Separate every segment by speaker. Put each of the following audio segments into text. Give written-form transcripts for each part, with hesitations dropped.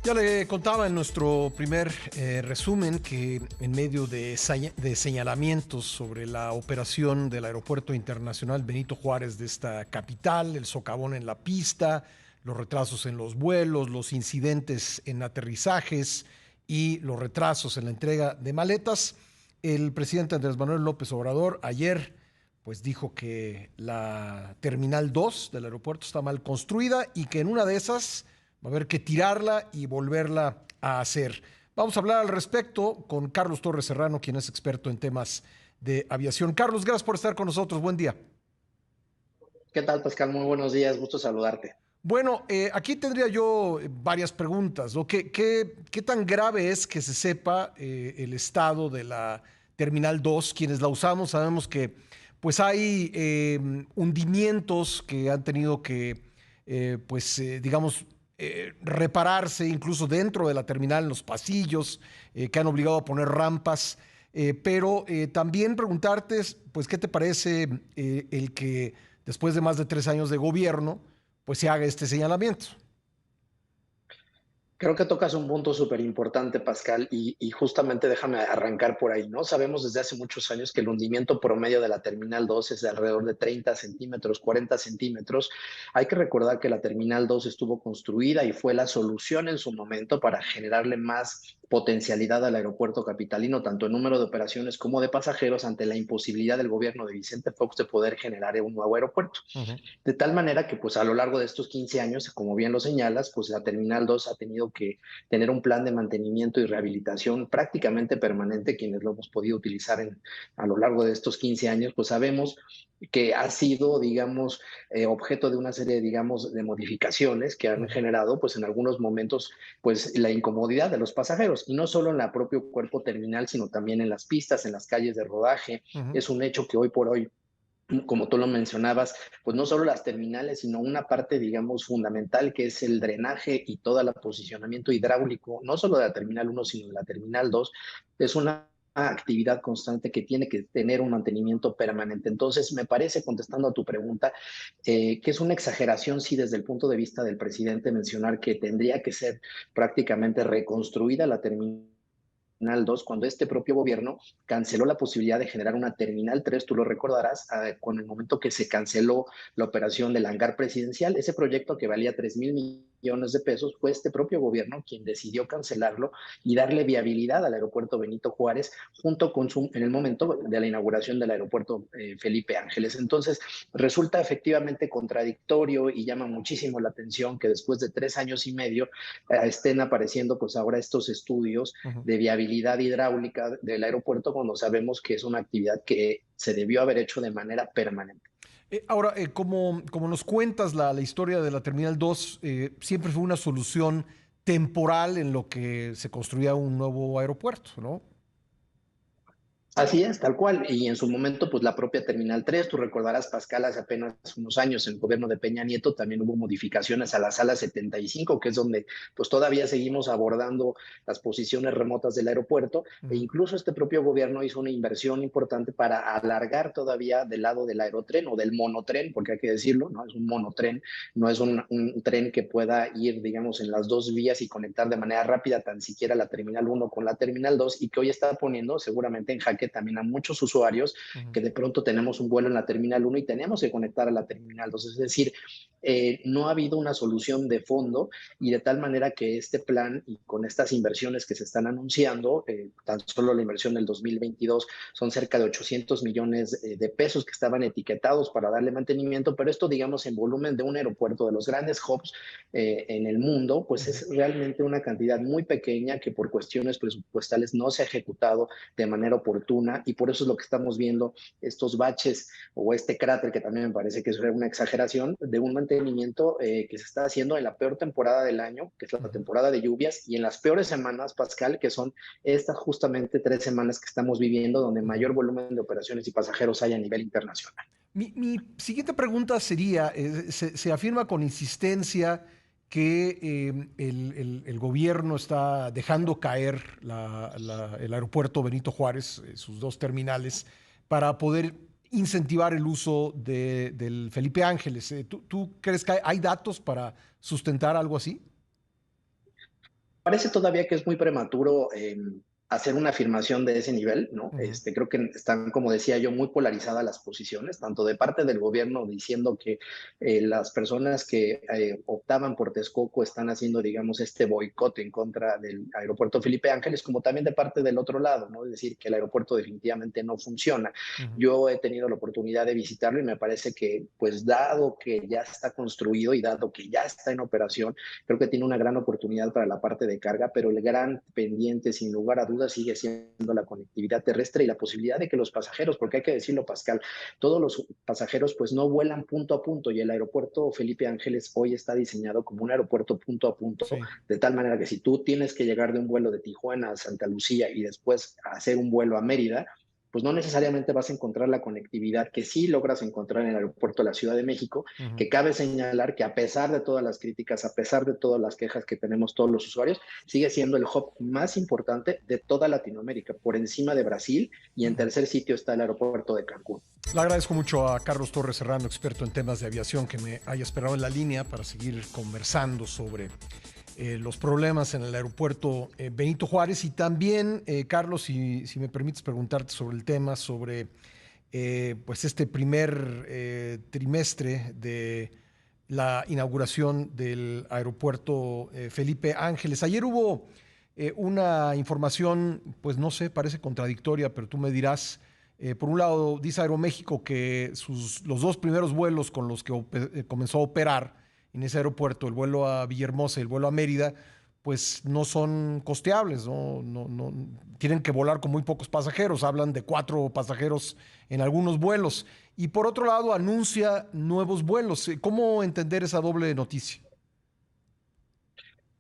Speaker 1: Ya le contaba en nuestro primer resumen que en medio de señalamientos sobre la operación del Aeropuerto Internacional Benito Juárez de esta capital, el socavón en la pista, los retrasos en los vuelos, los incidentes en aterrizajes y los retrasos en la entrega de maletas, el presidente Andrés Manuel López Obrador ayer pues dijo que la Terminal 2 del aeropuerto está mal construida y que en una de esas va a haber que tirarla y volverla a hacer. Vamos a hablar al respecto con Carlos Torres Serrano, quien es experto en temas de aviación. Carlos, gracias por estar con nosotros. Buen día.
Speaker 2: ¿Qué tal, Pascal? Muy buenos días, gusto saludarte.
Speaker 1: Bueno, aquí tendría yo varias preguntas, ¿no? ¿Qué tan grave es que se sepa el estado de la Terminal 2? Quienes la usamos sabemos que pues hay hundimientos que han tenido que, digamos, repararse incluso dentro de la terminal, en los pasillos, que han obligado a poner rampas. Pero también preguntarte, pues, ¿qué te parece el que después de más de 3 años de gobierno, pues se haga este señalamiento?
Speaker 2: Creo que tocas un punto súper importante, Pascal, y justamente déjame arrancar por ahí, ¿no? Sabemos desde hace muchos años que el hundimiento promedio de la Terminal 2 es de alrededor de 30 centímetros, 40 centímetros. Hay que recordar que la Terminal 2 estuvo construida y fue la solución en su momento para generarle más potencialidad al aeropuerto capitalino, tanto en número de operaciones como de pasajeros, ante la imposibilidad del gobierno de Vicente Fox de poder generar un nuevo aeropuerto.
Speaker 1: Ujú.
Speaker 2: De tal manera que pues a lo largo de estos 15 años, como bien lo señalas, pues la Terminal 2 ha tenido que tener un plan de mantenimiento y rehabilitación prácticamente permanente. Quienes lo hemos podido utilizar a lo largo de estos 15 años, pues sabemos que ha sido, digamos, objeto de una serie, digamos, de modificaciones que han
Speaker 1: Ujú.
Speaker 2: generado, pues en algunos momentos, pues la incomodidad de los pasajeros, y no solo en el propio cuerpo terminal, sino también en las pistas, en las calles de rodaje.
Speaker 1: Ujú.
Speaker 2: Es un hecho que hoy por hoy, como tú lo mencionabas, pues no solo las terminales, sino una parte, digamos, fundamental, que es el drenaje y todo el posicionamiento hidráulico, no solo de la Terminal 1, sino de la Terminal 2, es una actividad constante que tiene que tener un mantenimiento permanente. Entonces, me parece, contestando a tu pregunta, que es una exageración, sí, desde el punto de vista del presidente, mencionar que tendría que ser prácticamente reconstruida la Terminal 2, cuando este propio gobierno canceló la posibilidad de generar una Terminal 3, tú lo recordarás, con el momento que se canceló la operación del hangar presidencial. Ese proyecto, que valía 3,000 millones de pesos, fue este propio gobierno quien decidió cancelarlo y darle viabilidad al aeropuerto Benito Juárez, junto con en el momento de la inauguración del aeropuerto Felipe Ángeles. Entonces, resulta efectivamente contradictorio y llama muchísimo la atención que después de 3 años y medio estén apareciendo pues ahora estos estudios
Speaker 1: Ujú.
Speaker 2: de viabilidad hidráulica del aeropuerto, cuando sabemos que es una actividad que se debió haber hecho de manera permanente.
Speaker 1: Ahora, como nos cuentas la historia de la Terminal 2, siempre fue una solución temporal en lo que se construía un nuevo aeropuerto, ¿no?
Speaker 2: Así es, tal cual. Y en su momento, pues la propia Terminal 3, tú recordarás, Pascal, hace apenas unos años, en el gobierno de Peña Nieto, también hubo modificaciones a la sala 75, que es donde pues todavía seguimos abordando las posiciones remotas del aeropuerto, e
Speaker 1: Ujú.
Speaker 2: incluso este propio gobierno hizo una inversión importante para alargar todavía del lado del aerotren o del monotren, porque hay que decirlo, ¿no? Es un monotren, no es un tren que pueda ir, digamos, en las dos vías y conectar de manera rápida tan siquiera la Terminal 1 con la Terminal 2, y que hoy está poniendo seguramente en jaque también a muchos usuarios,
Speaker 1: Ujú.
Speaker 2: que de pronto tenemos un vuelo en la Terminal 1 y tenemos que conectar a la Terminal 2. Es decir, no ha habido una solución de fondo, y de tal manera que este plan, y con estas inversiones que se están anunciando, tan solo la inversión del 2022 son cerca de 800 millones de pesos que estaban etiquetados para darle mantenimiento, pero esto, digamos, en volumen de un aeropuerto de los grandes hubs en el mundo, pues
Speaker 1: Ujú.
Speaker 2: es realmente una cantidad muy pequeña que por cuestiones presupuestales no se ha ejecutado de manera oportuna, y por eso es lo que estamos viendo, estos baches o este cráter, que también me parece que es una exageración, de un mantenimiento que se está haciendo en la peor temporada del año, que es la
Speaker 1: Ujú.
Speaker 2: temporada de lluvias, y en las peores semanas, Pascal, que son estas justamente 3 semanas que estamos viviendo, donde
Speaker 1: Ujú.
Speaker 2: mayor volumen de operaciones y pasajeros hay a nivel internacional.
Speaker 1: Mi siguiente pregunta sería, se afirma con insistencia que el gobierno está dejando caer el aeropuerto Benito Juárez, sus dos terminales, para poder incentivar el uso del Felipe Ángeles. ¿Tú crees que hay datos para sustentar algo así?
Speaker 2: parece todavía que es muy prematuro hacer una afirmación de ese nivel, ¿no?
Speaker 1: Ujú,
Speaker 2: Creo que están, como decía yo, muy polarizadas las posiciones, tanto de parte del gobierno diciendo que las personas que optaban por Texcoco están haciendo, digamos, este boicot en contra del aeropuerto Felipe Ángeles, como también de parte del otro lado, ¿no? Es decir, que el aeropuerto definitivamente no funciona.
Speaker 1: ujú.
Speaker 2: Yo he tenido la oportunidad de visitarlo y me parece que, pues, dado que ya está construido y dado que ya está en operación, creo que tiene una gran oportunidad para la parte de carga, pero el gran pendiente, sin lugar a dudas, sigue siendo la conectividad terrestre y la posibilidad de que los pasajeros, porque hay que decirlo, Pascal, todos los pasajeros pues no vuelan punto a punto y el aeropuerto Felipe Ángeles hoy está diseñado como un aeropuerto punto a punto,
Speaker 1: Sí.
Speaker 2: de tal manera que si tú tienes que llegar de un vuelo de Tijuana a Santa Lucía y después hacer un vuelo a Mérida, pues no necesariamente vas a encontrar la conectividad que sí logras encontrar en el aeropuerto de la Ciudad de México,
Speaker 1: Ujú.
Speaker 2: que cabe señalar que a pesar de todas las críticas, a pesar de todas las quejas que tenemos todos los usuarios, sigue siendo el hub más importante de toda Latinoamérica, por encima de Brasil, y en tercer sitio está el aeropuerto de Cancún.
Speaker 1: Le agradezco mucho a Carlos Torres Serrano, experto en temas de aviación, que me haya esperado en la línea para seguir conversando sobre los problemas en el aeropuerto Benito Juárez. Y también, Carlos, si me permites preguntarte sobre el tema, sobre pues este primer trimestre de la inauguración del aeropuerto Felipe Ángeles. Ayer hubo una información, pues no sé, parece contradictoria, pero tú me dirás. Por un lado, dice Aeroméxico que los dos primeros vuelos con los que comenzó a operar en ese aeropuerto, el vuelo a Villahermosa y el vuelo a Mérida, pues no son costeables, no, tienen que volar con muy pocos pasajeros, hablan de 4 pasajeros en algunos vuelos. Y por otro lado, anuncia nuevos vuelos. ¿Cómo entender esa doble noticia?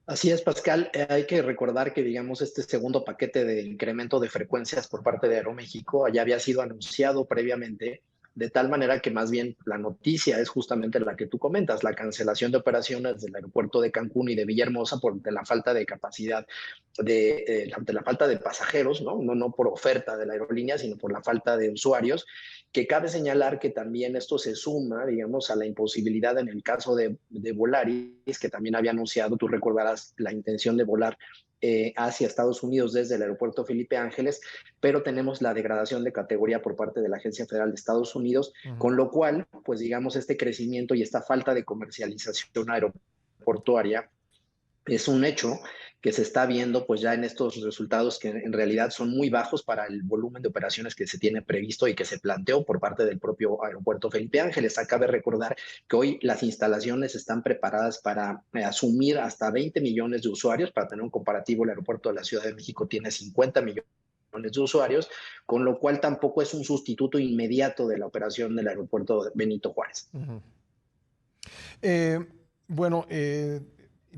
Speaker 2: Así es, Pascal. Hay que recordar que, digamos, este segundo paquete de incremento de frecuencias por parte de Aeroméxico ya había sido anunciado previamente, de tal manera que más bien la noticia es justamente la que tú comentas, la cancelación de operaciones del aeropuerto de Cancún y de Villahermosa por de la falta de capacidad, de la falta de pasajeros, ¿no? No por oferta de la aerolínea, sino por la falta de usuarios, que cabe señalar que también esto se suma, digamos, a la imposibilidad en el caso de Volaris, que también había anunciado, tú recordarás, la intención de volar hacia Estados Unidos desde el aeropuerto Felipe Ángeles, pero tenemos la degradación de categoría por parte de la Agencia Federal de Estados Unidos,
Speaker 1: Ujú.
Speaker 2: con lo cual, pues digamos, este crecimiento y esta falta de comercialización aeroportuaria es un hecho que se está viendo pues ya en estos resultados que en realidad son muy bajos para el volumen de operaciones que se tiene previsto y que se planteó por parte del propio aeropuerto Felipe Ángeles. Cabe recordar que hoy las instalaciones están preparadas para asumir hasta 20 millones de usuarios. Para tener un comparativo, el aeropuerto de la Ciudad de México tiene 50 millones de usuarios, con lo cual tampoco es un sustituto inmediato de la operación del aeropuerto Benito Juárez.
Speaker 1: Ujú. Eh, bueno,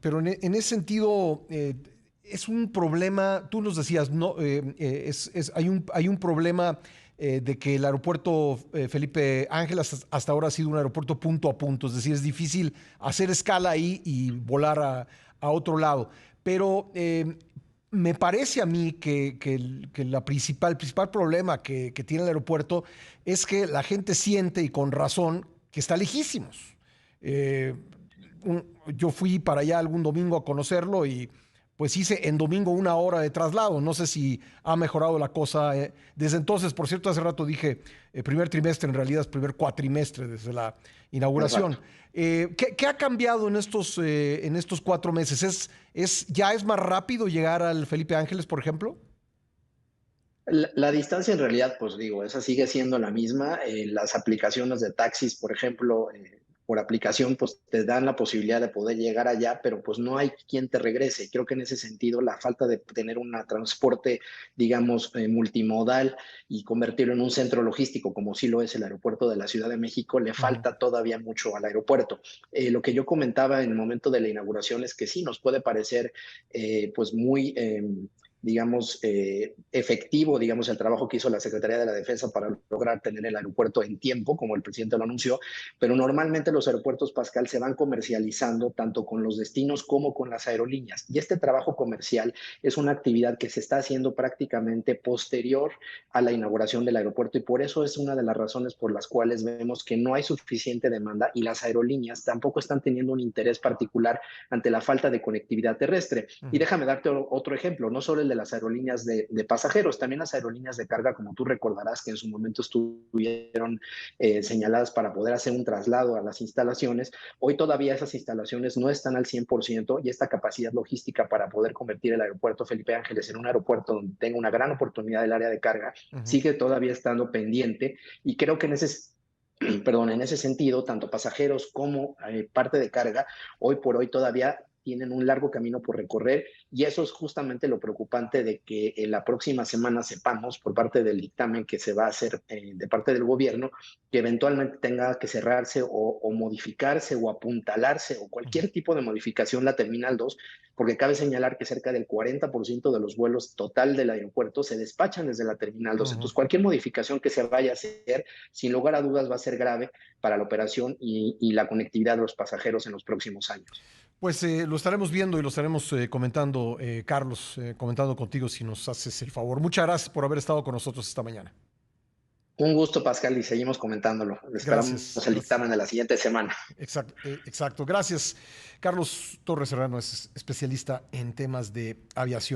Speaker 1: pero en ese sentido es un problema, tú nos decías, no, hay un problema de que el aeropuerto Felipe Ángeles hasta ahora ha sido un aeropuerto punto a punto, es decir, es difícil hacer escala ahí y volar a otro lado. Pero me parece a mí que el principal problema que tiene el aeropuerto es que la gente siente, y con razón, que está lejísimos. Eh, yo fui para allá algún domingo a conocerlo y pues hice en domingo 1 hora de traslado. No sé si ha mejorado la cosa desde entonces. Por cierto, hace rato dije primer trimestre, en realidad es primer cuatrimestre desde la inauguración.
Speaker 2: Exacto.
Speaker 1: ¿Qué ha cambiado en estos 4 meses? ¿Ya es más rápido llegar al Felipe Ángeles, por ejemplo?
Speaker 2: La distancia en realidad, pues digo, esa sigue siendo la misma. Las aplicaciones de taxis, por ejemplo, por aplicación, pues te dan la posibilidad de poder llegar allá, pero pues no hay quien te regrese. Creo que en ese sentido, la falta de tener un transporte, digamos, multimodal y convertirlo en un centro logístico, como sí lo es el aeropuerto de la Ciudad de México, le
Speaker 1: Ujú.
Speaker 2: falta todavía mucho al aeropuerto. Lo que yo comentaba en el momento de la inauguración es que sí, nos puede parecer pues muy digamos, efectivo, digamos, el trabajo que hizo la Secretaría de la Defensa para lograr tener el aeropuerto en tiempo, como el presidente lo anunció, pero normalmente los aeropuertos, Pascal, se van comercializando tanto con los destinos como con las aerolíneas. Y este trabajo comercial es una actividad que se está haciendo prácticamente posterior a la inauguración del aeropuerto y por eso es una de las razones por las cuales vemos que no hay suficiente demanda y las aerolíneas tampoco están teniendo un interés particular ante la falta de conectividad terrestre. Y déjame darte otro ejemplo, no solo el de las aerolíneas de pasajeros, también las aerolíneas de carga, como tú recordarás que en su momento estuvieron señaladas para poder hacer un traslado a las instalaciones. Hoy todavía esas instalaciones no están al 100% y esta capacidad logística para poder convertir el aeropuerto Felipe Ángeles en un aeropuerto donde tenga una gran oportunidad del área de carga sigue todavía estando pendiente y creo que en ese sentido, tanto pasajeros como parte de carga, hoy por hoy todavía tienen un largo camino por recorrer y eso es justamente lo preocupante de que en la próxima semana sepamos por parte del dictamen que se va a hacer de parte del gobierno que eventualmente tenga que cerrarse o modificarse o apuntalarse o cualquier tipo de modificación la Terminal 2, porque cabe señalar que cerca del 40% de los vuelos total del aeropuerto se despachan desde la Terminal 2. Entonces, cualquier modificación que se vaya a hacer, sin lugar a dudas, va a ser grave para la operación y la conectividad de los pasajeros en los próximos años.
Speaker 1: Pues lo estaremos viendo y lo estaremos comentando, Carlos, comentando contigo si nos haces el favor. Muchas gracias por haber estado con nosotros esta mañana.
Speaker 2: Un gusto, Pascal, y seguimos comentándolo.
Speaker 1: Gracias,
Speaker 2: Esperamos el
Speaker 1: gracias.
Speaker 2: dictamen de la siguiente semana.
Speaker 1: Exacto, exacto. Gracias. Carlos Torres Serrano es especialista en temas de aviación.